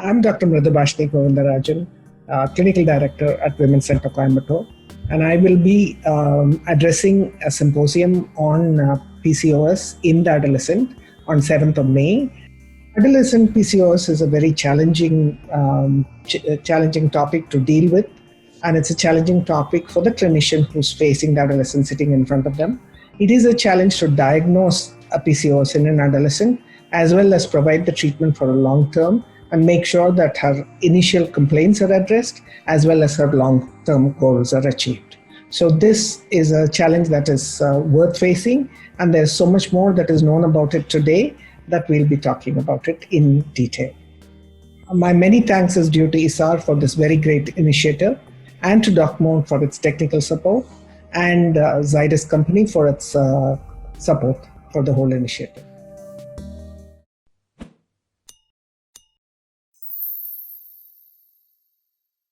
I'm Dr. Mirudhubashini Govindarajan, Clinical Director at Women's Center Coimbatore, and I will be addressing a symposium on PCOS in the adolescent on 7th of May. Adolescent PCOS is a very challenging topic to deal with, and it's a challenging topic for the clinician who's facing the adolescent sitting in front of them. It is a challenge to diagnose a PCOS in an adolescent, as well as provide the treatment for a long term and make sure that her initial complaints are addressed, as well as her long-term goals are achieved. So this is a challenge that is worth facing, and there's so much more that is known about it today that we'll be talking about it in detail. My many thanks is due to ISAR for this very great initiative, and to DocMode for its technical support, and Zydus company for its support for the whole initiative.